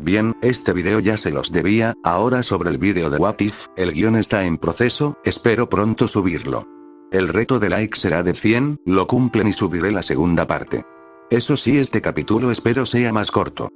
Bien, este video ya se los debía. Ahora sobre el video de What If, el guión está en proceso, espero pronto subirlo. El reto de like será de 100, lo cumplen y subiré la segunda parte. Eso sí, este capítulo espero sea más corto.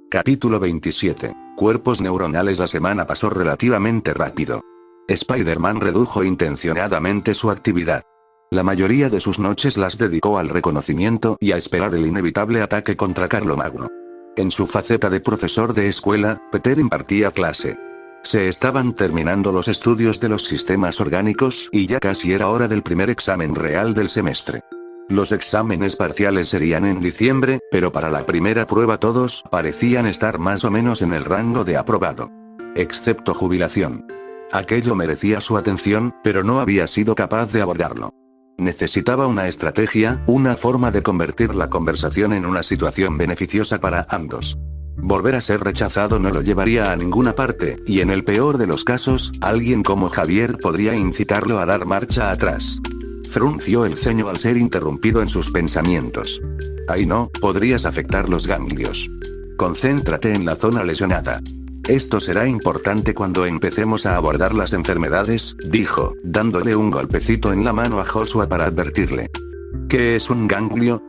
Capítulo 27. Cuerpos neuronales. La semana pasó relativamente rápido. Spider-Man redujo intencionadamente su actividad. La mayoría de sus noches las dedicó al reconocimiento y a esperar el inevitable ataque contra Carlomagno. En su faceta de profesor de escuela, Peter impartía clase. Se estaban terminando los estudios de los sistemas orgánicos y ya casi era hora del primer examen real del semestre. Los exámenes parciales serían en diciembre, pero para la primera prueba todos parecían estar más o menos en el rango de aprobado. Excepto jubilación. Aquello merecía su atención, pero no había sido capaz de abordarlo. Necesitaba una estrategia, una forma de convertir la conversación en una situación beneficiosa para ambos. Volver a ser rechazado no lo llevaría a ninguna parte, y en el peor de los casos, alguien como Javier podría incitarlo a dar marcha atrás. Frunció el ceño al ser interrumpido en sus pensamientos. Ahí no, podrías afectar los ganglios. Concéntrate en la zona lesionada. Esto será importante cuando empecemos a abordar las enfermedades, dijo, dándole un golpecito en la mano a Joshua para advertirle. ¿Qué es un ganglio?,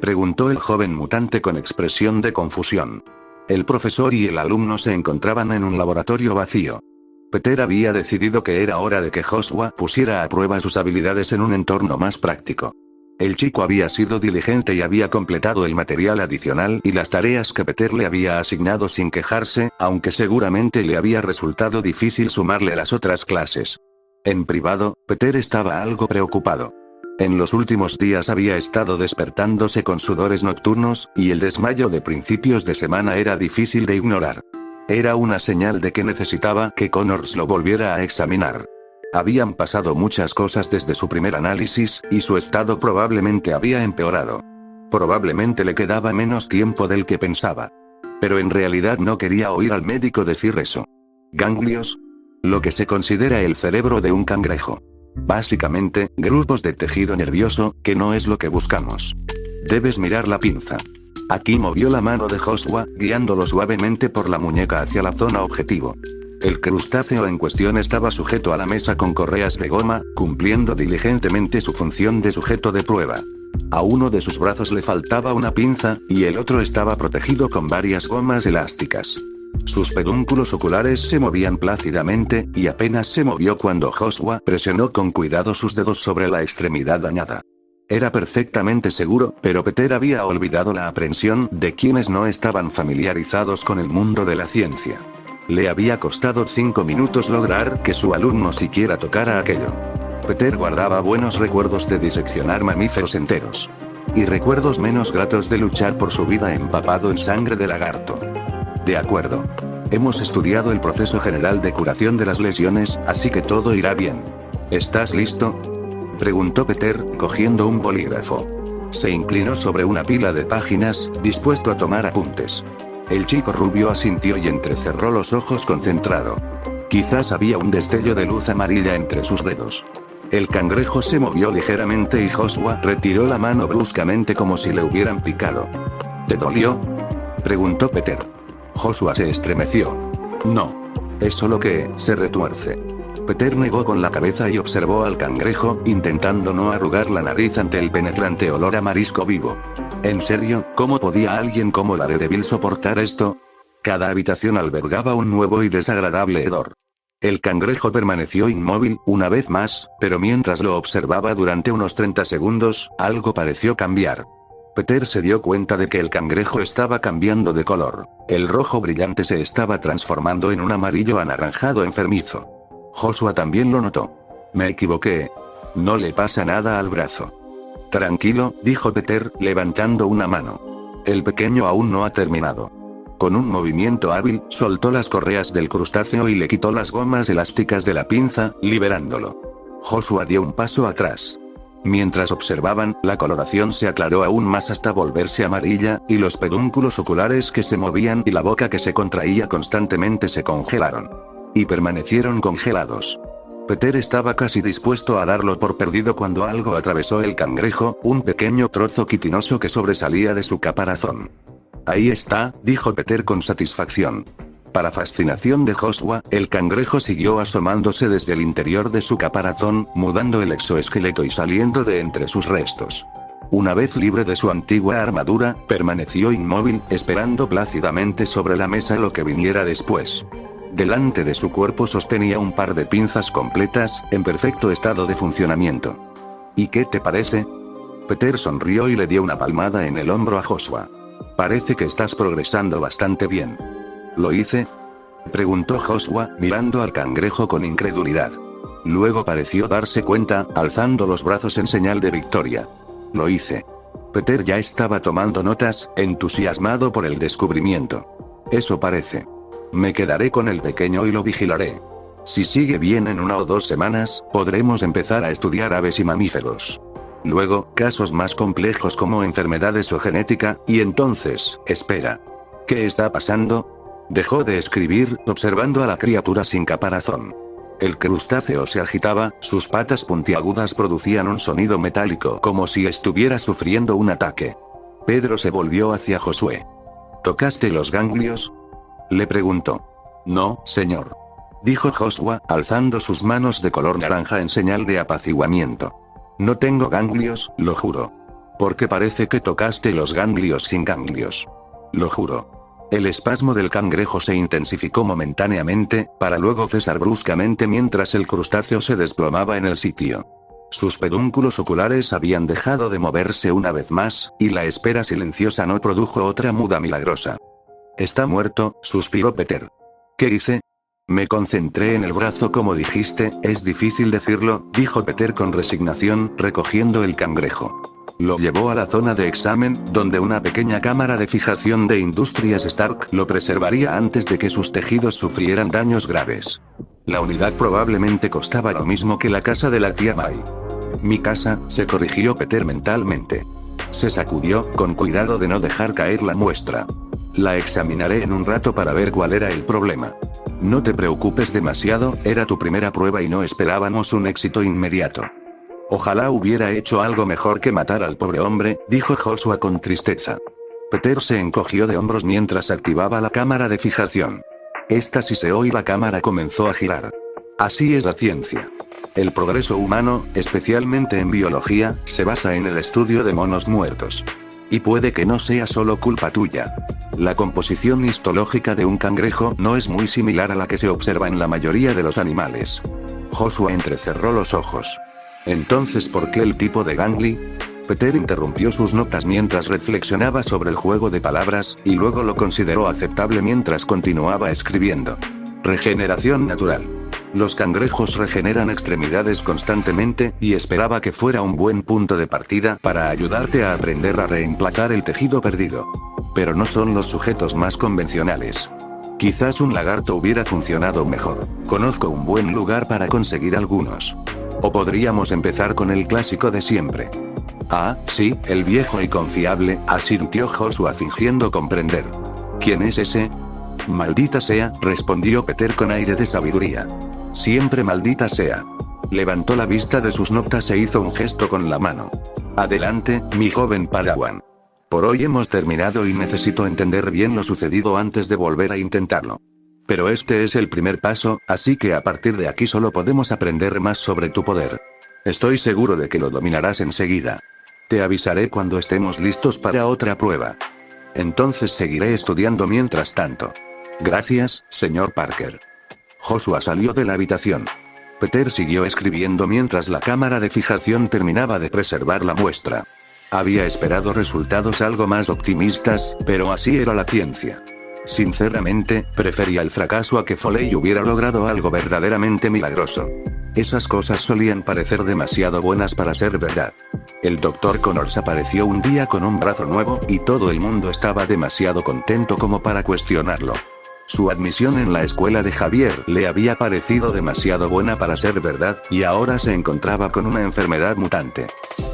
preguntó el joven mutante con expresión de confusión. El profesor y el alumno se encontraban en un laboratorio vacío. Peter había decidido que era hora de que Joshua pusiera a prueba sus habilidades en un entorno más práctico. El chico había sido diligente y había completado el material adicional y las tareas que Peter le había asignado sin quejarse, aunque seguramente le había resultado difícil sumarle las otras clases. En privado, Peter estaba algo preocupado. En los últimos días había estado despertándose con sudores nocturnos, y el desmayo de principios de semana era difícil de ignorar. Era una señal de que necesitaba que Connors lo volviera a examinar. Habían pasado muchas cosas desde su primer análisis, y su estado probablemente había empeorado. Probablemente le quedaba menos tiempo del que pensaba. Pero en realidad no quería oír al médico decir eso. ¿Ganglios? Lo que se considera el cerebro de un cangrejo. Básicamente, grupos de tejido nervioso, que no es lo que buscamos. Debes mirar la pinza. Aquí movió la mano de Joshua, guiándolo suavemente por la muñeca hacia la zona objetivo. El crustáceo en cuestión estaba sujeto a la mesa con correas de goma, cumpliendo diligentemente su función de sujeto de prueba. A uno de sus brazos le faltaba una pinza, y el otro estaba protegido con varias gomas elásticas. Sus pedúnculos oculares se movían plácidamente, y apenas se movió cuando Joshua presionó con cuidado sus dedos sobre la extremidad dañada. Era perfectamente seguro, pero Peter había olvidado la aprensión de quienes no estaban familiarizados con el mundo de la ciencia. Le había costado 5 minutos lograr que su alumno siquiera tocara aquello. Peter guardaba buenos recuerdos de diseccionar mamíferos enteros. Y recuerdos menos gratos de luchar por su vida empapado en sangre de lagarto. De acuerdo. Hemos estudiado el proceso general de curación de las lesiones, así que todo irá bien. ¿Estás listo?, preguntó Peter, cogiendo un bolígrafo. Se inclinó sobre una pila de páginas, dispuesto a tomar apuntes. El chico rubio asintió y entrecerró los ojos concentrado. Quizás había un destello de luz amarilla entre sus dedos. El cangrejo se movió ligeramente y Joshua retiró la mano bruscamente como si le hubieran picado. ¿Te dolió?, preguntó Peter. Joshua se estremeció. No. Es solo que se retuerce. Peter negó con la cabeza y observó al cangrejo, intentando no arrugar la nariz ante el penetrante olor a marisco vivo. ¿En serio? ¿Cómo podía alguien como Daredevil soportar esto? Cada habitación albergaba un nuevo y desagradable hedor. El cangrejo permaneció inmóvil, una vez más, pero mientras lo observaba durante unos 30 segundos, algo pareció cambiar. Peter se dio cuenta de que el cangrejo estaba cambiando de color. El rojo brillante se estaba transformando en un amarillo anaranjado enfermizo. Joshua también lo notó. Me equivoqué. No le pasa nada al brazo. Tranquilo, dijo Peter, levantando una mano. El pequeño aún no ha terminado. Con un movimiento hábil, soltó las correas del crustáceo y le quitó las gomas elásticas de la pinza, liberándolo. Joshua dio un paso atrás. Mientras observaban, la coloración se aclaró aún más hasta volverse amarilla, y los pedúnculos oculares que se movían y la boca que se contraía constantemente se congelaron. Y permanecieron congelados. Peter estaba casi dispuesto a darlo por perdido cuando algo atravesó el cangrejo, un pequeño trozo quitinoso que sobresalía de su caparazón. Ahí está, dijo Peter con satisfacción. Para fascinación de Joshua, el cangrejo siguió asomándose desde el interior de su caparazón, mudando el exoesqueleto y saliendo de entre sus restos. Una vez libre de su antigua armadura, permaneció inmóvil, esperando plácidamente sobre la mesa lo que viniera después. Delante de su cuerpo sostenía un par de pinzas completas, en perfecto estado de funcionamiento. ¿Y qué te parece? Peter sonrió y le dio una palmada en el hombro a Joshua. Parece que estás progresando bastante bien. ¿Lo hice? Preguntó Joshua, mirando al cangrejo con incredulidad. Luego pareció darse cuenta, alzando los brazos en señal de victoria. Lo hice. Peter ya estaba tomando notas, entusiasmado por el descubrimiento. Eso parece. Me quedaré con el pequeño y lo vigilaré. Si sigue bien en 1 o 2 semanas, podremos empezar a estudiar aves y mamíferos. Luego, casos más complejos como enfermedades o genética, y entonces, espera. ¿Qué está pasando? Dejó de escribir, observando a la criatura sin caparazón. El crustáceo se agitaba, sus patas puntiagudas producían un sonido metálico como si estuviera sufriendo un ataque. Pedro se volvió hacia Josué. ¿Tocaste los ganglios? Le preguntó. No, señor. Dijo Joshua, alzando sus manos de color naranja en señal de apaciguamiento. No tengo ganglios, lo juro. Porque parece que tocaste los ganglios sin ganglios. Lo juro. El espasmo del cangrejo se intensificó momentáneamente, para luego cesar bruscamente mientras el crustáceo se desplomaba en el sitio. Sus pedúnculos oculares habían dejado de moverse una vez más, y la espera silenciosa no produjo otra muda milagrosa. Está muerto, suspiró Peter. ¿Qué hice? Me concentré en el brazo como dijiste, es difícil decirlo, dijo Peter con resignación, recogiendo el cangrejo. Lo llevó a la zona de examen, donde una pequeña cámara de fijación de Industrias Stark lo preservaría antes de que sus tejidos sufrieran daños graves. La unidad probablemente costaba lo mismo que la casa de la tía May. Mi casa, se corrigió Peter mentalmente. Se sacudió, con cuidado de no dejar caer la muestra. La examinaré en un rato para ver cuál era el problema. No te preocupes demasiado, era tu primera prueba y no esperábamos un éxito inmediato. Ojalá hubiera hecho algo mejor que matar al pobre hombre, dijo Joshua con tristeza. Peter se encogió de hombros mientras activaba la cámara de fijación. Esta siseó y la cámara comenzó a girar. Así es la ciencia. El progreso humano, especialmente en biología, se basa en el estudio de monos muertos. Y puede que no sea solo culpa tuya. La composición histológica de un cangrejo no es muy similar a la que se observa en la mayoría de los animales. Joshua entrecerró los ojos. Entonces, ¿por qué el tipo de gangli? Peter interrumpió sus notas mientras reflexionaba sobre el juego de palabras, y luego lo consideró aceptable mientras continuaba escribiendo. Regeneración natural. Los cangrejos regeneran extremidades constantemente, y esperaba que fuera un buen punto de partida para ayudarte a aprender a reemplazar el tejido perdido. Pero no son los sujetos más convencionales. Quizás un lagarto hubiera funcionado mejor. Conozco un buen lugar para conseguir algunos. O podríamos empezar con el clásico de siempre. Ah, sí, el viejo y confiable, asintió Joshua fingiendo comprender. ¿Quién es ese? Maldita sea, respondió Peter con aire de sabiduría. Siempre maldita sea. Levantó la vista de sus notas e hizo un gesto con la mano. Adelante, mi joven Padawan. Por hoy hemos terminado y necesito entender bien lo sucedido antes de volver a intentarlo. Pero este es el primer paso, así que a partir de aquí solo podemos aprender más sobre tu poder. Estoy seguro de que lo dominarás enseguida. Te avisaré cuando estemos listos para otra prueba. Entonces seguiré estudiando mientras tanto. Gracias, señor Parker. Joshua salió de la habitación. Peter siguió escribiendo mientras la cámara de fijación terminaba de preservar la muestra. Había esperado resultados algo más optimistas, pero así era la ciencia. Sinceramente, prefería el fracaso a que Foley hubiera logrado algo verdaderamente milagroso. Esas cosas solían parecer demasiado buenas para ser verdad. El Dr. Connors apareció un día con un brazo nuevo, y todo el mundo estaba demasiado contento como para cuestionarlo. Su admisión en la escuela de Javier le había parecido demasiado buena para ser verdad, y ahora se encontraba con una enfermedad mutante.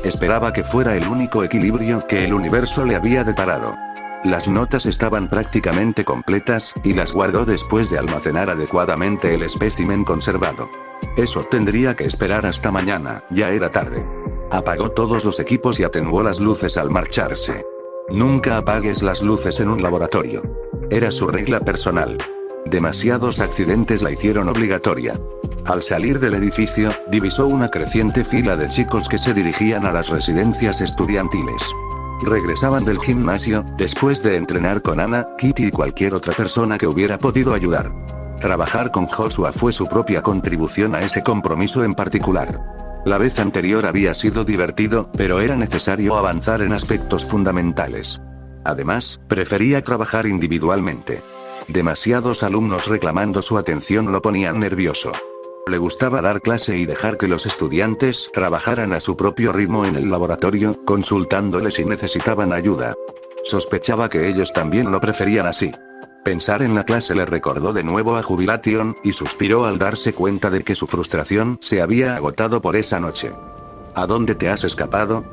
Esperaba que fuera el único equilibrio que el universo le había deparado. Las notas estaban prácticamente completas, y las guardó después de almacenar adecuadamente el espécimen conservado. Eso tendría que esperar hasta mañana, ya era tarde. Apagó todos los equipos y atenuó las luces al marcharse. Nunca apagues las luces en un laboratorio. Era su regla personal. Demasiados accidentes la hicieron obligatoria. Al salir del edificio, divisó una creciente fila de chicos que se dirigían a las residencias estudiantiles. Regresaban del gimnasio, después de entrenar con Ana, Kitty y cualquier otra persona que hubiera podido ayudar. Trabajar con Joshua fue su propia contribución a ese compromiso en particular. La vez anterior había sido divertido, pero era necesario avanzar en aspectos fundamentales. Además, prefería trabajar individualmente. Demasiados alumnos reclamando su atención lo ponían nervioso. Le gustaba dar clase y dejar que los estudiantes trabajaran a su propio ritmo en el laboratorio, consultándoles si necesitaban ayuda. Sospechaba que ellos también lo preferían así. Pensar en la clase le recordó de nuevo a Jubilation, y suspiró al darse cuenta de que su frustración se había agotado por esa noche. ¿A dónde te has escapado?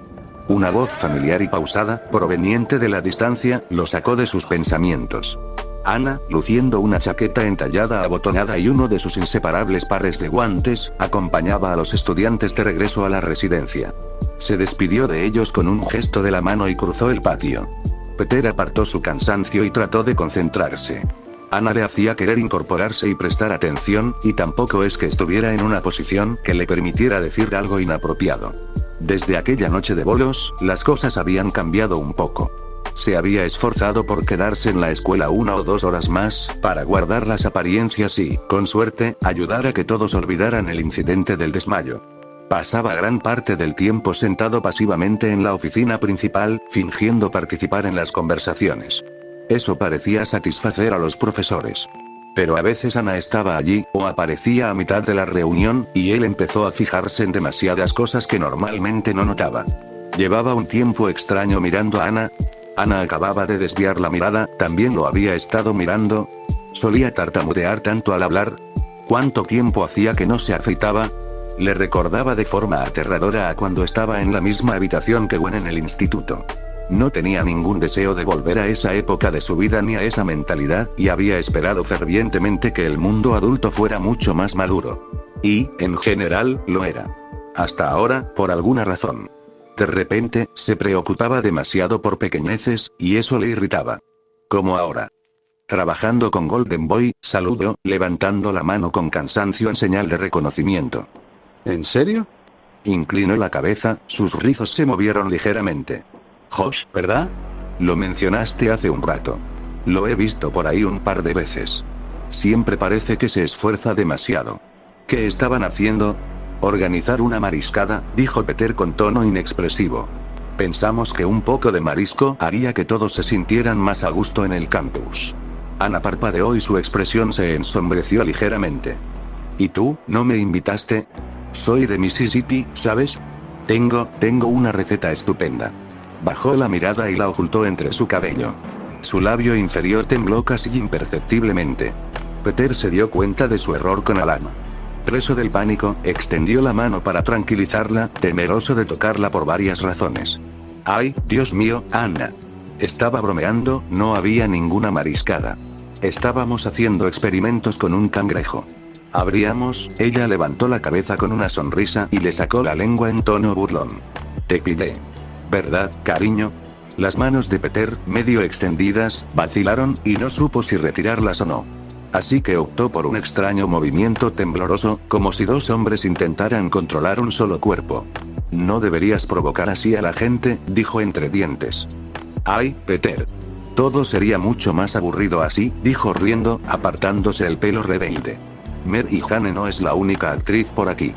Una voz familiar y pausada, proveniente de la distancia, lo sacó de sus pensamientos. Ana, luciendo una chaqueta entallada abotonada y uno de sus inseparables pares de guantes, acompañaba a los estudiantes de regreso a la residencia. Se despidió de ellos con un gesto de la mano y cruzó el patio. Peter apartó su cansancio y trató de concentrarse. Ana le hacía querer incorporarse y prestar atención, y tampoco es que estuviera en una posición que le permitiera decir algo inapropiado. Desde aquella noche de bolos, las cosas habían cambiado un poco. Se había esforzado por quedarse en la escuela 1 o 2 horas más, para guardar las apariencias y, con suerte, ayudar a que todos olvidaran el incidente del desmayo. Pasaba gran parte del tiempo sentado pasivamente en la oficina principal, fingiendo participar en las conversaciones. Eso parecía satisfacer a los profesores. Pero a veces Ana estaba allí, o aparecía a mitad de la reunión, y él empezó a fijarse en demasiadas cosas que normalmente no notaba. Llevaba un tiempo extraño mirando a Ana. Ana acababa de desviar la mirada, también lo había estado mirando. Solía tartamudear tanto al hablar. ¿Cuánto tiempo hacía que no se afeitaba? Le recordaba de forma aterradora a cuando estaba en la misma habitación que Gwen en el instituto. No tenía ningún deseo de volver a esa época de su vida ni a esa mentalidad, y había esperado fervientemente que el mundo adulto fuera mucho más maduro. Y, en general, lo era. Hasta ahora, por alguna razón. De repente, se preocupaba demasiado por pequeñeces, y eso le irritaba. Como ahora. Trabajando con Golden Boy, saludó, levantando la mano con cansancio en señal de reconocimiento. ¿En serio? Inclinó la cabeza, sus rizos se movieron ligeramente. Josh, ¿verdad? Lo mencionaste hace un rato. Lo he visto por ahí un par de veces. Siempre parece que se esfuerza demasiado. ¿Qué estaban haciendo? Organizar una mariscada, dijo Peter con tono inexpresivo. Pensamos que un poco de marisco haría que todos se sintieran más a gusto en el campus. Ana parpadeó y su expresión se ensombreció ligeramente. ¿Y tú, no me invitaste? Soy de Mississippi, ¿sabes? Tengo una receta estupenda. Bajó la mirada y la ocultó entre su cabello. Su labio inferior tembló casi imperceptiblemente. Peter se dio cuenta de su error con Alana. Preso del pánico, extendió la mano para tranquilizarla, temeroso de tocarla por varias razones. ¡Ay, Dios mío, Ana! Estaba bromeando, no había ninguna mariscada. Estábamos haciendo experimentos con un cangrejo. ¿Habríamos? Ella levantó la cabeza con una sonrisa y le sacó la lengua en tono burlón. Te pide. ¿Verdad, cariño? Las manos de Peter, medio extendidas, vacilaron, y no supo si retirarlas o no. Así que optó por un extraño movimiento tembloroso, como si dos hombres intentaran controlar un solo cuerpo. No deberías provocar así a la gente, dijo entre dientes. Ay, Peter. Todo sería mucho más aburrido así, dijo riendo, apartándose el pelo rebelde. Mary Jane no es la única actriz por aquí.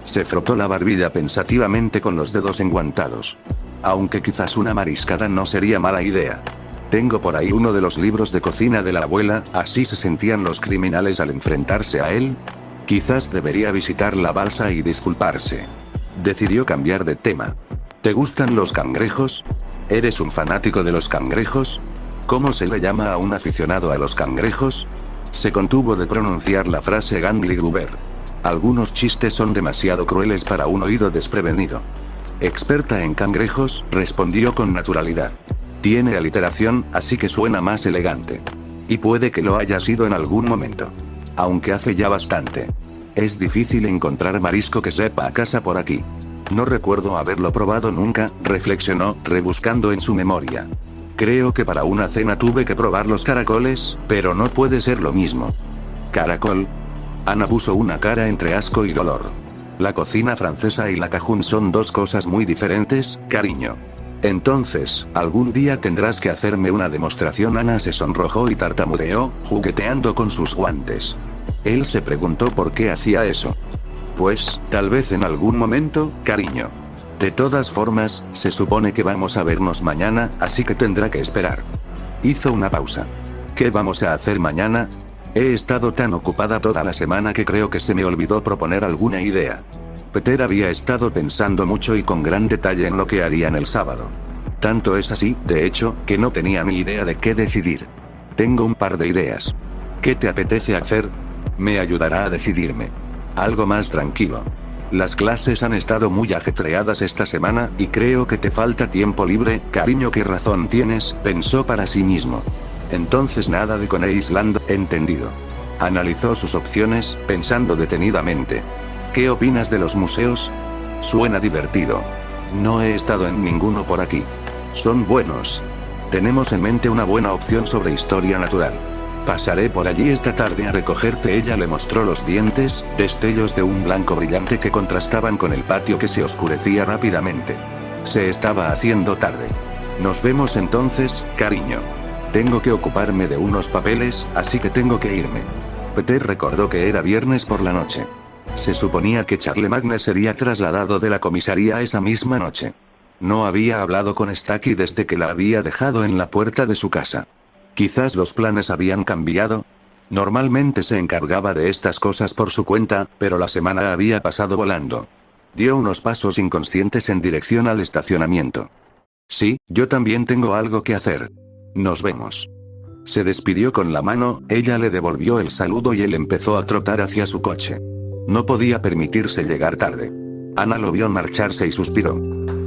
Se frotó la barbilla pensativamente con los dedos enguantados. Aunque quizás una mariscada no sería mala idea. Tengo por ahí uno de los libros de cocina de la abuela, así se sentían los criminales al enfrentarse a él. Quizás debería visitar la balsa y disculparse. Decidió cambiar de tema. ¿Te gustan los cangrejos? ¿Eres un fanático de los cangrejos? ¿Cómo se le llama a un aficionado a los cangrejos? Se contuvo de pronunciar la frase Gangly Gruber. Algunos chistes son demasiado crueles para un oído desprevenido. Experta en cangrejos, respondió con naturalidad. Tiene aliteración, así que suena más elegante. Y puede que lo haya sido en algún momento. Aunque hace ya bastante. Es difícil encontrar marisco que sepa a casa por aquí. No recuerdo haberlo probado nunca, reflexionó, rebuscando en su memoria. Creo que para una cena tuve que probar los caracoles, pero no puede ser lo mismo. ¿Caracol? Ana puso una cara entre asco y dolor. La cocina francesa y la cajún son dos cosas muy diferentes, cariño. Entonces, algún día tendrás que hacerme una demostración. Ana se sonrojó y tartamudeó, jugueteando con sus guantes. Él se preguntó por qué hacía eso. Pues, tal vez en algún momento, cariño. De todas formas, se supone que vamos a vernos mañana, así que tendrá que esperar. Hizo una pausa. ¿Qué vamos a hacer mañana? He estado tan ocupada toda la semana que creo que se me olvidó proponer alguna idea. Peter había estado pensando mucho y con gran detalle en lo que harían el sábado. Tanto es así, de hecho, que no tenía ni idea de qué decidir. Tengo un par de ideas. ¿Qué te apetece hacer? Me ayudará a decidirme. Algo más tranquilo. Las clases han estado muy ajetreadas esta semana, y creo que te falta tiempo libre, cariño. ¿Qué razón tienes?, pensó para sí mismo. Entonces nada de Coney Island, entendido. Analizó sus opciones, pensando detenidamente. ¿Qué opinas de los museos? Suena divertido. No he estado en ninguno por aquí. Son buenos. Tenemos en mente una buena opción sobre historia natural. Pasaré por allí esta tarde a recogerte. Ella le mostró los dientes, destellos de un blanco brillante que contrastaban con el patio que se oscurecía rápidamente. Se estaba haciendo tarde. Nos vemos entonces, cariño. Tengo que ocuparme de unos papeles, así que tengo que irme. Peter recordó que era viernes por la noche. Se suponía que Charlemagne sería trasladado de la comisaría esa misma noche. No había hablado con Stacky desde que la había dejado en la puerta de su casa. Quizás los planes habían cambiado. Normalmente se encargaba de estas cosas por su cuenta, pero la semana había pasado volando. Dio unos pasos inconscientes en dirección al estacionamiento. Sí, yo también tengo algo que hacer. Nos vemos. Se despidió con la mano, ella le devolvió el saludo y él empezó a trotar hacia su coche. No podía permitirse llegar tarde. Ana lo vio marcharse y suspiró.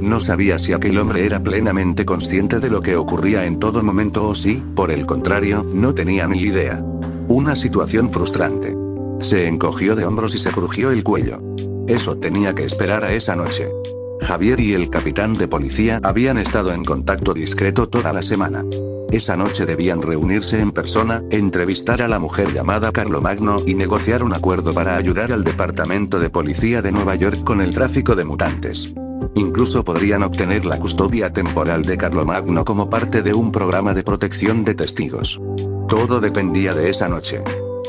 No sabía si aquel hombre era plenamente consciente de lo que ocurría en todo momento o si, por el contrario, no tenía ni idea. Una situación frustrante. Se encogió de hombros y se crujió el cuello. Eso tenía que esperar a esa noche. Javier y el capitán de policía habían estado en contacto discreto toda la semana. Esa noche debían reunirse en persona, entrevistar a la mujer llamada Carlomagno y negociar un acuerdo para ayudar al Departamento de Policía de Nueva York con el tráfico de mutantes. Incluso podrían obtener la custodia temporal de Carlomagno como parte de un programa de protección de testigos. Todo dependía de esa noche.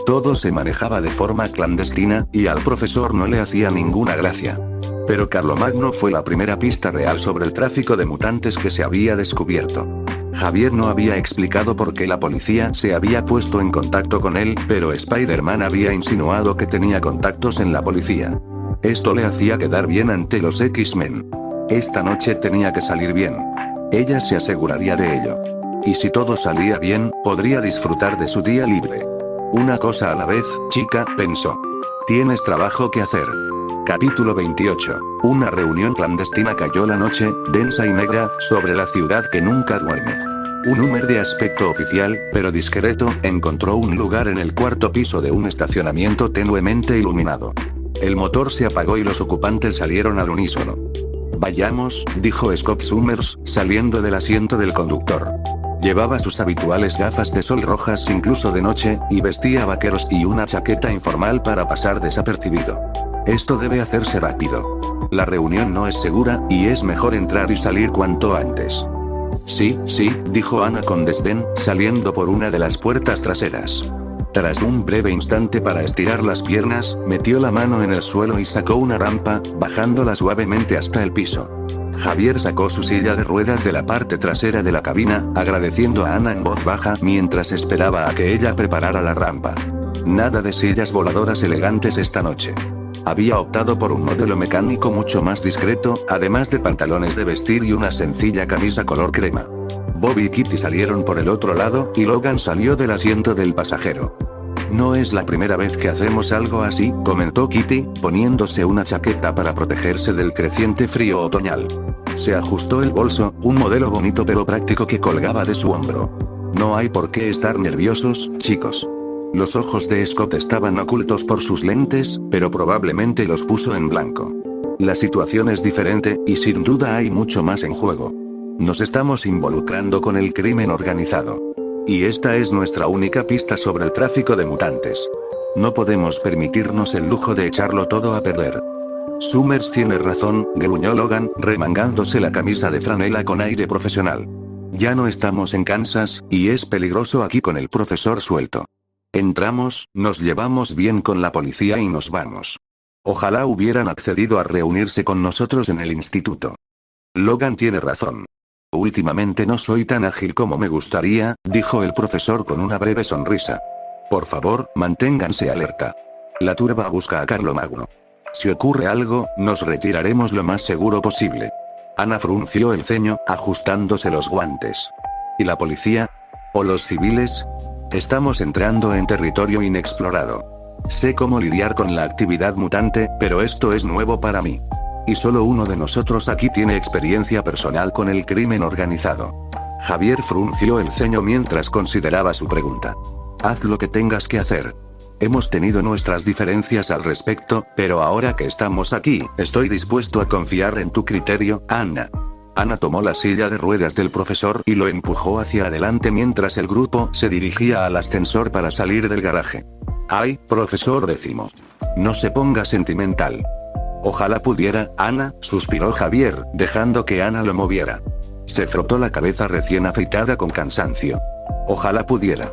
Todo se manejaba de forma clandestina, y al profesor no le hacía ninguna gracia. Pero Carlomagno fue la primera pista real sobre el tráfico de mutantes que se había descubierto. Javier no había explicado por qué la policía se había puesto en contacto con él, pero Spider-Man había insinuado que tenía contactos en la policía. Esto le hacía quedar bien ante los X-Men. Esta noche tenía que salir bien. Ella se aseguraría de ello. Y si todo salía bien, podría disfrutar de su día libre. Una cosa a la vez, chica, pensó. Tienes trabajo que hacer. Capítulo 28. Una reunión clandestina cayó la noche, densa y negra, sobre la ciudad que nunca duerme. Un Hummer de aspecto oficial, pero discreto, encontró un lugar en el cuarto piso de un estacionamiento tenuemente iluminado. El motor se apagó y los ocupantes salieron al unísono. Vayamos, dijo Scott Summers, saliendo del asiento del conductor. Llevaba sus habituales gafas de sol rojas incluso de noche, y vestía vaqueros y una chaqueta informal para pasar desapercibido. Esto debe hacerse rápido. La reunión no es segura, y es mejor entrar y salir cuanto antes. Sí, dijo Ana con desdén, saliendo por una de las puertas traseras. Tras un breve instante para estirar las piernas, metió la mano en el suelo y sacó una rampa, bajándola suavemente hasta el piso. Javier sacó su silla de ruedas de la parte trasera de la cabina, agradeciendo a Ana en voz baja mientras esperaba a que ella preparara la rampa. Nada de sillas voladoras elegantes esta noche. Había optado por un modelo mecánico mucho más discreto, además de pantalones de vestir y una sencilla camisa color crema. Bobby y Kitty salieron por el otro lado, y Logan salió del asiento del pasajero. No es la primera vez que hacemos algo así, comentó Kitty, poniéndose una chaqueta para protegerse del creciente frío otoñal. Se ajustó el bolso, un modelo bonito pero práctico que colgaba de su hombro. No hay por qué estar nerviosos, chicos. Los ojos de Scott estaban ocultos por sus lentes, pero probablemente los puso en blanco. La situación es diferente, y sin duda hay mucho más en juego. Nos estamos involucrando con el crimen organizado. Y esta es nuestra única pista sobre el tráfico de mutantes. No podemos permitirnos el lujo de echarlo todo a perder. Summers tiene razón, gruñó Logan, remangándose la camisa de franela con aire profesional. Ya no estamos en Kansas, y es peligroso aquí con el profesor suelto. Entramos, nos llevamos bien con la policía y nos vamos. Ojalá hubieran accedido a reunirse con nosotros en el instituto. Logan tiene razón. Últimamente no soy tan ágil como me gustaría, dijo el profesor con una breve sonrisa. Por favor, manténganse alerta. La turba busca a Carlomagno. Si ocurre algo, nos retiraremos lo más seguro posible. Ana frunció el ceño, ajustándose los guantes. ¿Y la policía? ¿O los civiles? Estamos entrando en territorio inexplorado. Sé cómo lidiar con la actividad mutante, pero esto es nuevo para mí. Y solo uno de nosotros aquí tiene experiencia personal con el crimen organizado. Javier frunció el ceño mientras consideraba su pregunta. Haz lo que tengas que hacer. Hemos tenido nuestras diferencias al respecto, pero ahora que estamos aquí, estoy dispuesto a confiar en tu criterio, Ana. Ana tomó la silla de ruedas del profesor y lo empujó hacia adelante mientras el grupo se dirigía al ascensor para salir del garaje. Ay, profesor décimo. No se ponga sentimental. Ojalá pudiera, Ana, suspiró Javier, dejando que Ana lo moviera. Se frotó la cabeza recién afeitada con cansancio. Ojalá pudiera.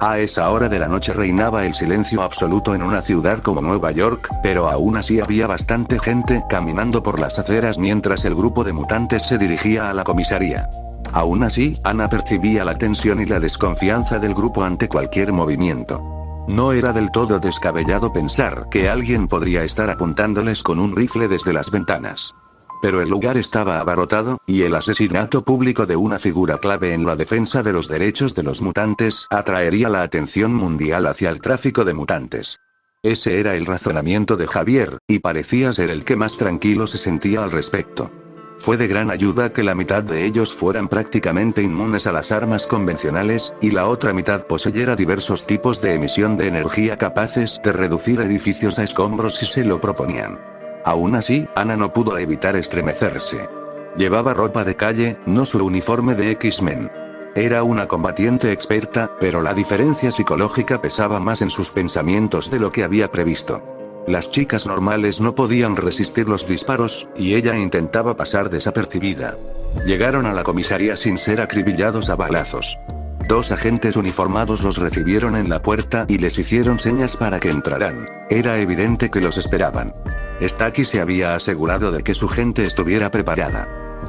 A esa hora de la noche reinaba el silencio absoluto en una ciudad como Nueva York, pero aún así había bastante gente caminando por las aceras mientras el grupo de mutantes se dirigía a la comisaría. Aún así, Ana percibía la tensión y la desconfianza del grupo ante cualquier movimiento. No era del todo descabellado pensar que alguien podría estar apuntándoles con un rifle desde las ventanas. Pero el lugar estaba abarrotado, y el asesinato público de una figura clave en la defensa de los derechos de los mutantes atraería la atención mundial hacia el tráfico de mutantes. Ese era el razonamiento de Javier, y parecía ser el que más tranquilo se sentía al respecto. Fue de gran ayuda que la mitad de ellos fueran prácticamente inmunes a las armas convencionales, y la otra mitad poseyera diversos tipos de emisión de energía capaces de reducir edificios a escombros si se lo proponían. Aún así, Ana no pudo evitar estremecerse. Llevaba ropa de calle, no su uniforme de X-Men. Era una combatiente experta, pero la diferencia psicológica pesaba más en sus pensamientos de lo que había previsto. Las chicas normales no podían resistir los disparos, y ella intentaba pasar desapercibida. Llegaron a la comisaría sin ser acribillados a balazos. 2 agentes uniformados los recibieron en la puerta y les hicieron señas para que entraran. Era evidente que los esperaban. Staki se había asegurado de que su gente estuviera preparada.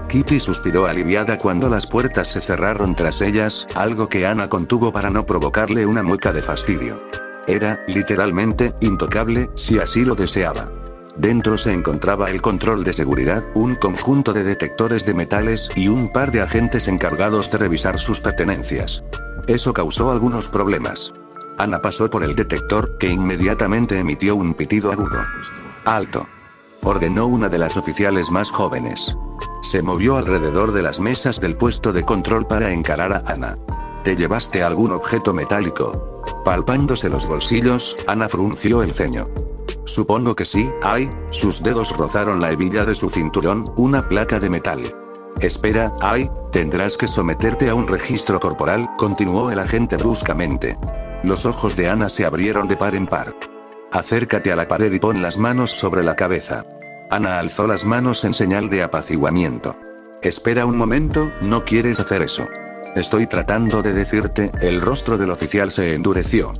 Kitty suspiró aliviada cuando las puertas se cerraron tras ellas, algo que Ana contuvo para no provocarle una mueca de fastidio. Era, literalmente, intocable, si así lo deseaba. Dentro se encontraba el control de seguridad, un conjunto de detectores de metales y un par de agentes encargados de revisar sus pertenencias. Eso causó algunos problemas. Ana pasó por el detector, que inmediatamente emitió un pitido agudo. «Alto», ordenó una de las oficiales más jóvenes. Se movió alrededor de las mesas del puesto de control para encarar a Ana. ¿Te llevaste algún objeto metálico? Palpándose los bolsillos, Ana frunció el ceño. Supongo que sí. Ay, sus dedos rozaron la hebilla de su cinturón, una placa de metal. Espera, ay, tendrás que someterte a un registro corporal, continuó el agente bruscamente. Los ojos de Ana se abrieron de par en par. Acércate a la pared y pon las manos sobre la cabeza. Ana alzó las manos en señal de apaciguamiento. Espera un momento, no quieres hacer eso. Estoy tratando de decirte, el rostro del oficial se endureció.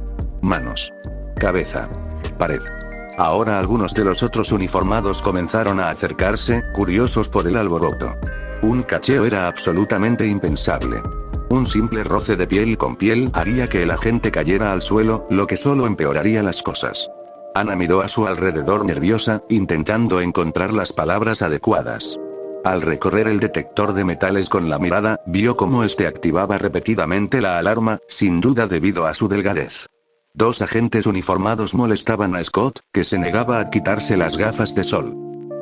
Manos. Cabeza. Pared. Ahora algunos de los otros uniformados comenzaron a acercarse, curiosos por el alboroto. Un cacheo era absolutamente impensable. Un simple roce de piel con piel haría que el agente cayera al suelo, lo que solo empeoraría las cosas. Ana miró a su alrededor nerviosa, intentando encontrar las palabras adecuadas. Al recorrer el detector de metales con la mirada, vio cómo este activaba repetidamente la alarma, sin duda debido a su delgadez. 2 agentes uniformados molestaban a Scott, que se negaba a quitarse las gafas de sol.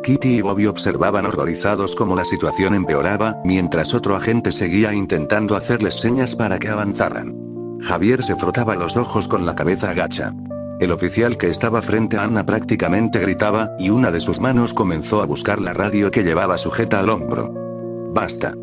Kitty y Bobby observaban horrorizados cómo la situación empeoraba, mientras otro agente seguía intentando hacerles señas para que avanzaran. Javier se frotaba los ojos con la cabeza agacha. El oficial que estaba frente a Ana prácticamente gritaba, y una de sus manos comenzó a buscar la radio que llevaba sujeta al hombro. «Basta».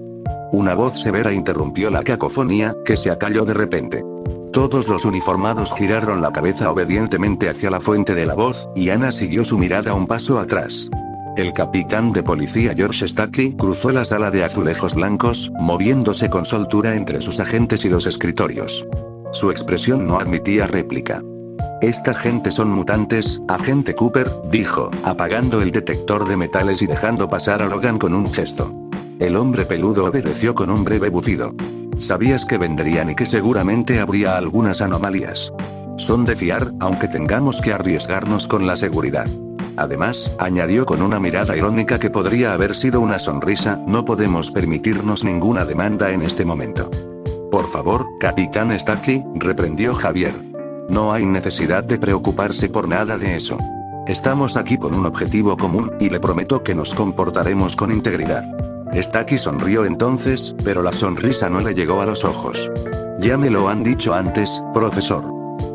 Una voz severa interrumpió la cacofonía, que se acalló de repente. Todos los uniformados giraron la cabeza obedientemente hacia la fuente de la voz, y Anna siguió su mirada un paso atrás. El capitán de policía George Stacky cruzó la sala de azulejos blancos, moviéndose con soltura entre sus agentes y los escritorios. Su expresión no admitía réplica. «Esta gente son mutantes, agente Cooper», dijo, apagando el detector de metales y dejando pasar a Logan con un gesto. El hombre peludo obedeció con un breve bufido. «Sabías que vendrían y que seguramente habría algunas anomalías. Son de fiar, aunque tengamos que arriesgarnos con la seguridad». Además, añadió con una mirada irónica que podría haber sido una sonrisa, «no podemos permitirnos ninguna demanda en este momento». «Por favor, capitán Stacky», reprendió Javier. «No hay necesidad de preocuparse por nada de eso. Estamos aquí con un objetivo común, y le prometo que nos comportaremos con integridad». Stacky sonrió entonces, pero la sonrisa no le llegó a los ojos. «Ya me lo han dicho antes, profesor.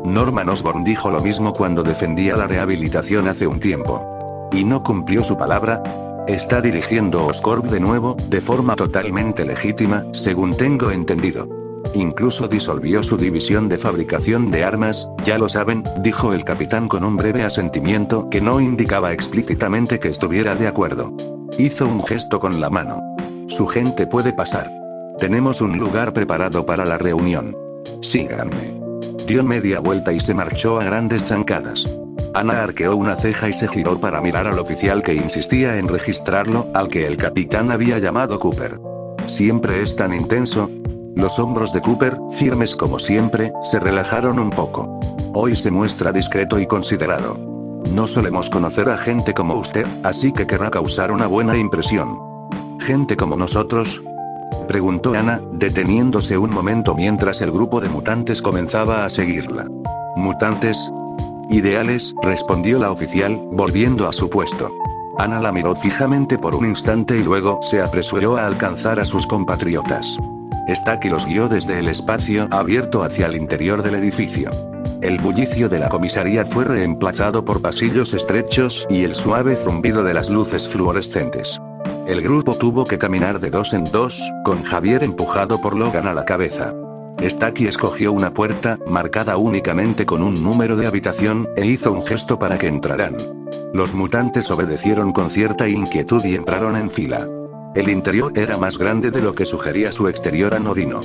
Norman Osborn dijo lo mismo cuando defendía la rehabilitación hace un tiempo. ¿Y no cumplió su palabra? Está dirigiendo Oscorp de nuevo, de forma totalmente legítima, según tengo entendido. Incluso disolvió su división de fabricación de armas, ya lo saben», dijo el capitán con un breve asentimiento que no indicaba explícitamente que estuviera de acuerdo. Hizo un gesto con la mano. «Su gente puede pasar. Tenemos un lugar preparado para la reunión. Síganme». Dio media vuelta y se marchó a grandes zancadas. Anna arqueó una ceja y se giró para mirar al oficial que insistía en registrarlo, al que el capitán había llamado Cooper. «¿Siempre es tan intenso?». Los hombros de Cooper, firmes como siempre, se relajaron un poco. «Hoy se muestra discreto y considerado. No solemos conocer a gente como usted, así que querrá causar una buena impresión». «¿Gente como nosotros?», preguntó Anna, deteniéndose un momento mientras el grupo de mutantes comenzaba a seguirla. «¿Mutantes? Ideales», respondió la oficial, volviendo a su puesto. Anna la miró fijamente por un instante y luego se apresuró a alcanzar a sus compatriotas. Stacky los guió desde el espacio abierto hacia el interior del edificio. El bullicio de la comisaría fue reemplazado por pasillos estrechos y el suave zumbido de las luces fluorescentes. El grupo tuvo que caminar de dos en dos, con Javier empujado por Logan a la cabeza. Stacky escogió una puerta, marcada únicamente con un número de habitación, e hizo un gesto para que entraran. Los mutantes obedecieron con cierta inquietud y entraron en fila. El interior era más grande de lo que sugería su exterior anodino.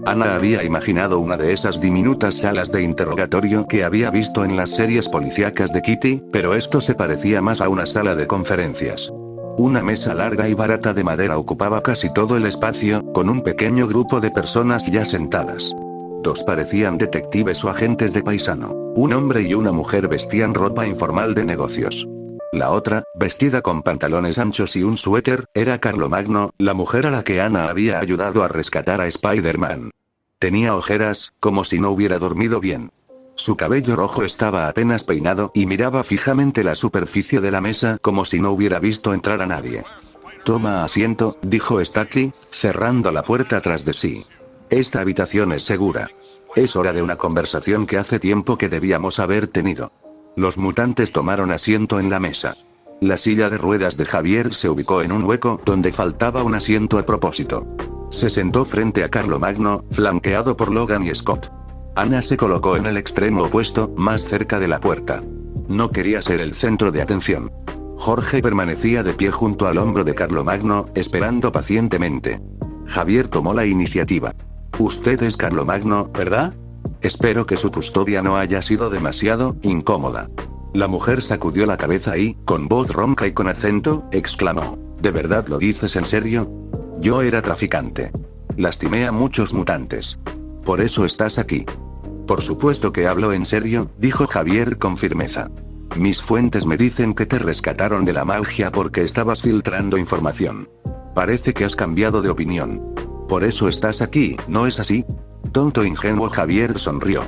Anna había imaginado una de esas diminutas salas de interrogatorio que había visto en las series policíacas de Kitty, pero esto se parecía más a una sala de conferencias. Una mesa larga y barata de madera ocupaba casi todo el espacio, con un pequeño grupo de personas ya sentadas. Dos parecían detectives o agentes de paisano. Un hombre y una mujer vestían ropa informal de negocios. La otra, vestida con pantalones anchos y un suéter, era Carlomagno, la mujer a la que Anna había ayudado a rescatar a Spider-Man. Tenía ojeras, como si no hubiera dormido bien. Su cabello rojo estaba apenas peinado y miraba fijamente la superficie de la mesa como si no hubiera visto entrar a nadie. «Toma asiento», dijo Stacky, cerrando la puerta tras de sí. «Esta habitación es segura. Es hora de una conversación que hace tiempo que debíamos haber tenido». Los mutantes tomaron asiento en la mesa. La silla de ruedas de Javier se ubicó en un hueco donde faltaba un asiento a propósito. Se sentó frente a Carlomagno, flanqueado por Logan y Scott. Anna se colocó en el extremo opuesto, más cerca de la puerta. No quería ser el centro de atención. Jorge permanecía de pie junto al hombro de Carlomagno, esperando pacientemente. Javier tomó la iniciativa. «Usted es Carlomagno, ¿verdad? Espero que su custodia no haya sido demasiado incómoda». La mujer sacudió la cabeza y, con voz ronca y con acento, exclamó: «¿De verdad lo dices en serio? Yo era traficante. Lastimé a muchos mutantes. Por eso estás aquí». «Por supuesto que hablo en serio», dijo Javier con firmeza. «Mis fuentes me dicen que te rescataron de la magia porque estabas filtrando información. Parece que has cambiado de opinión. Por eso estás aquí, ¿no es así?». Tonto ingenuo, Javier sonrió.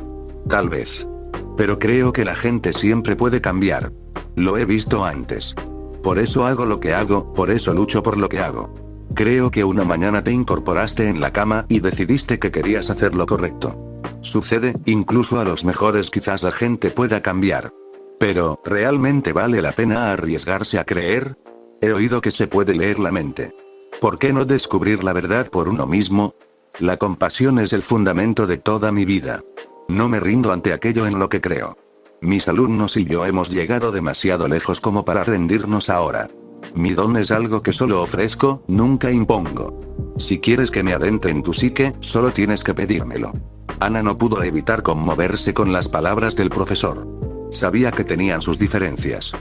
«Tal vez. Pero creo que la gente siempre puede cambiar. Lo he visto antes. Por eso hago lo que hago, por eso lucho por lo que hago. Creo que una mañana te incorporaste en la cama y decidiste que querías hacer lo correcto. Sucede, incluso a los mejores quizás la gente pueda cambiar. Pero, ¿realmente vale la pena arriesgarse a creer? He oído que se puede leer la mente. ¿Por qué no descubrir la verdad por uno mismo? La compasión es el fundamento de toda mi vida. No me rindo ante aquello en lo que creo. Mis alumnos y yo hemos llegado demasiado lejos como para rendirnos ahora. Mi don es algo que solo ofrezco, nunca impongo. Si quieres que me adentre en tu psique, solo tienes que pedírmelo. Ana no pudo evitar conmoverse con las palabras del profesor. Sabía que tenían sus diferencias.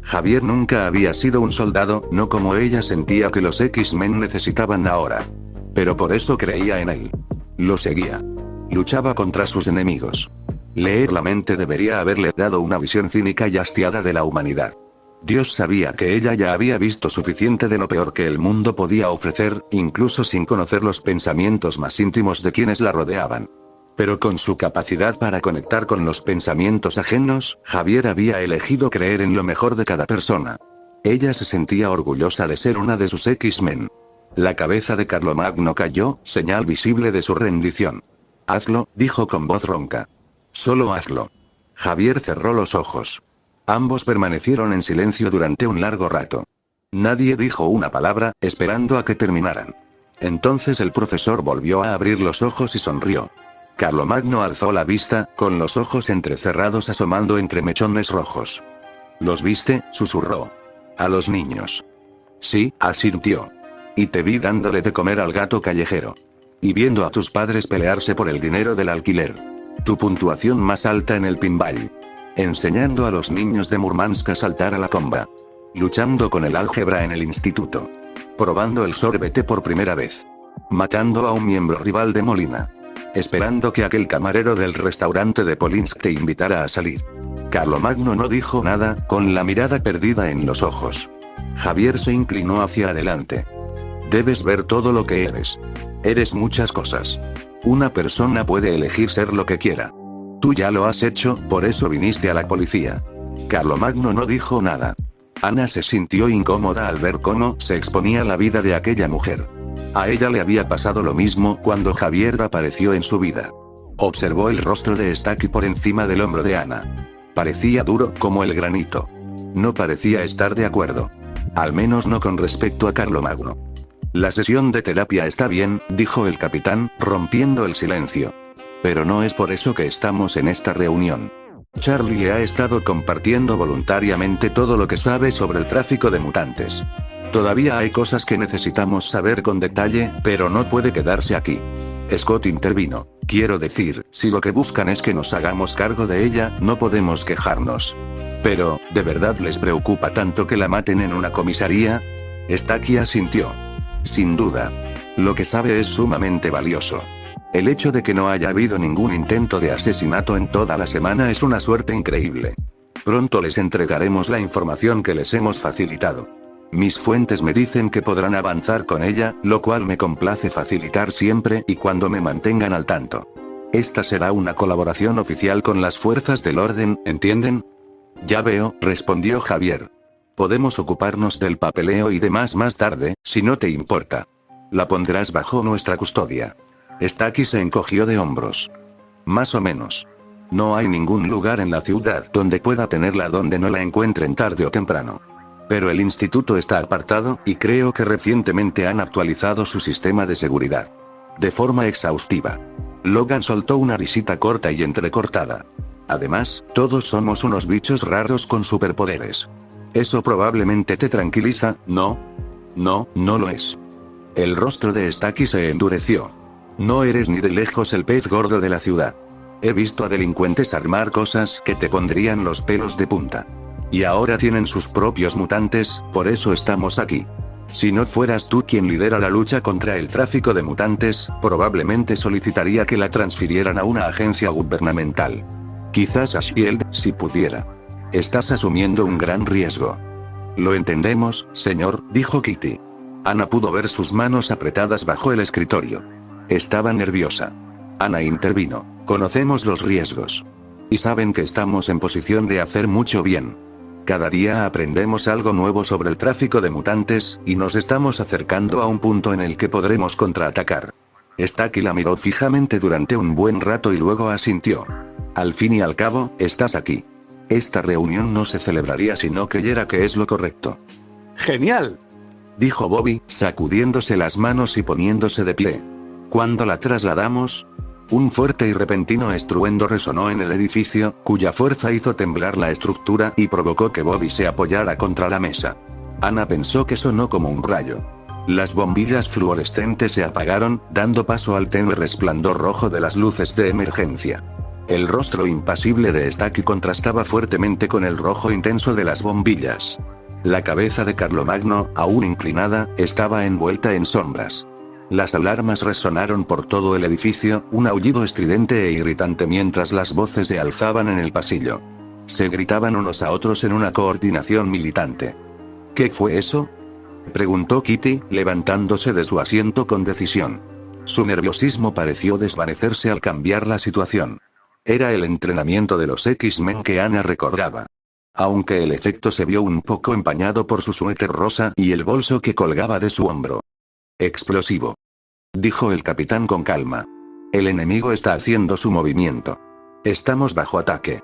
Javier nunca había sido un soldado, no como ella sentía que los X-Men necesitaban ahora. Pero por eso creía en él. Lo seguía. Luchaba contra sus enemigos. Leer la mente debería haberle dado una visión cínica y hastiada de la humanidad. Dios sabía que ella ya había visto suficiente de lo peor que el mundo podía ofrecer, incluso sin conocer los pensamientos más íntimos de quienes la rodeaban. Pero con su capacidad para conectar con los pensamientos ajenos, Javier había elegido creer en lo mejor de cada persona. Ella se sentía orgullosa de ser una de sus X-Men. La cabeza de Carlomagno cayó, señal visible de su rendición. Hazlo, dijo con voz ronca. Solo hazlo. Javier cerró los ojos. Ambos permanecieron en silencio durante un largo rato. Nadie dijo una palabra, esperando a que terminaran. Entonces el profesor volvió a abrir los ojos y sonrió. Carlomagno alzó la vista, con los ojos entrecerrados asomando entre mechones rojos. ¿Los viste?, susurró. A los niños. Sí, asintió. Y te vi dándole de comer al gato callejero. Y viendo a tus padres pelearse por el dinero del alquiler. Tu puntuación más alta en el pinball. Enseñando a los niños de Murmansk a saltar a la comba. Luchando con el álgebra en el instituto. Probando el sorbete por primera vez. Matando a un miembro rival de Molina. Esperando que aquel camarero del restaurante de Polinsk te invitara a salir. Carlomagno no dijo nada, con la mirada perdida en los ojos. Javier se inclinó hacia adelante. Debes ver todo lo que eres. Eres muchas cosas. Una persona puede elegir ser lo que quiera. Tú ya lo has hecho, por eso viniste a la policía. Carlomagno no dijo nada. Ana se sintió incómoda al ver cómo se exponía la vida de aquella mujer. A ella le había pasado lo mismo cuando Javier apareció en su vida. Observó el rostro de Staki por encima del hombro de Ana. Parecía duro como el granito. No parecía estar de acuerdo. Al menos no con respecto a Carlomagno. La sesión de terapia está bien, dijo el capitán, rompiendo el silencio. Pero no es por eso que estamos en esta reunión. Charlie ha estado compartiendo voluntariamente todo lo que sabe sobre el tráfico de mutantes. Todavía hay cosas que necesitamos saber con detalle, pero no puede quedarse aquí. Scott intervino. Quiero decir, si lo que buscan es que nos hagamos cargo de ella, no podemos quejarnos. Pero, ¿de verdad les preocupa tanto que la maten en una comisaría? Staki asintió. Sin duda. Lo que sabe es sumamente valioso. El hecho de que no haya habido ningún intento de asesinato en toda la semana es una suerte increíble. Pronto les entregaremos la información que les hemos facilitado. Mis fuentes me dicen que podrán avanzar con ella, lo cual me complace facilitar siempre y cuando me mantengan al tanto. Esta será una colaboración oficial con las fuerzas del orden, ¿entienden? Ya veo, respondió Javier. Podemos ocuparnos del papeleo y demás más tarde, si no te importa. La pondrás bajo nuestra custodia. Staki se encogió de hombros. Más o menos. No hay ningún lugar en la ciudad donde pueda tenerla donde no la encuentren tarde o temprano. Pero el instituto está apartado, y creo que recientemente han actualizado su sistema de seguridad. De forma exhaustiva. Logan soltó una risita corta y entrecortada. Además, todos somos unos bichos raros con superpoderes. Eso probablemente te tranquiliza, ¿no? No, no lo es. El rostro de Staki se endureció. No eres ni de lejos el pez gordo de la ciudad. He visto a delincuentes armar cosas que te pondrían los pelos de punta. Y ahora tienen sus propios mutantes, por eso estamos aquí. Si no fueras tú quien lidera la lucha contra el tráfico de mutantes, probablemente solicitaría que la transfirieran a una agencia gubernamental. Quizás a SHIELD, si pudiera. Estás asumiendo un gran riesgo. Lo entendemos, señor, dijo Kitty. Ana pudo ver sus manos apretadas bajo el escritorio. Estaba nerviosa. Ana intervino. Conocemos los riesgos. Y saben que estamos en posición de hacer mucho bien. Cada día aprendemos algo nuevo sobre el tráfico de mutantes, y nos estamos acercando a un punto en el que podremos contraatacar. Staki la miró fijamente durante un buen rato y luego asintió. Al fin y al cabo, estás aquí. Esta reunión no se celebraría si no creyera que es lo correcto. ¡Genial! dijo Bobby, sacudiéndose las manos y poniéndose de pie. ¿Cuándo la trasladamos? Un fuerte y repentino estruendo resonó en el edificio, cuya fuerza hizo temblar la estructura y provocó que Bobby se apoyara contra la mesa. Ana pensó que sonó como un rayo. Las bombillas fluorescentes se apagaron, dando paso al tenue resplandor rojo de las luces de emergencia. El rostro impasible de Stucky contrastaba fuertemente con el rojo intenso de las bombillas. La cabeza de Carlomagno, aún inclinada, estaba envuelta en sombras. Las alarmas resonaron por todo el edificio, un aullido estridente e irritante mientras las voces se alzaban en el pasillo. Se gritaban unos a otros en una coordinación militante. ¿Qué fue eso?, preguntó Kitty, levantándose de su asiento con decisión. Su nerviosismo pareció desvanecerse al cambiar la situación. Era el entrenamiento de los X-Men que Ana recordaba. Aunque el efecto se vio un poco empañado por su suéter rosa y el bolso que colgaba de su hombro. Explosivo, dijo el capitán con calma. El enemigo está haciendo su movimiento. Estamos bajo ataque.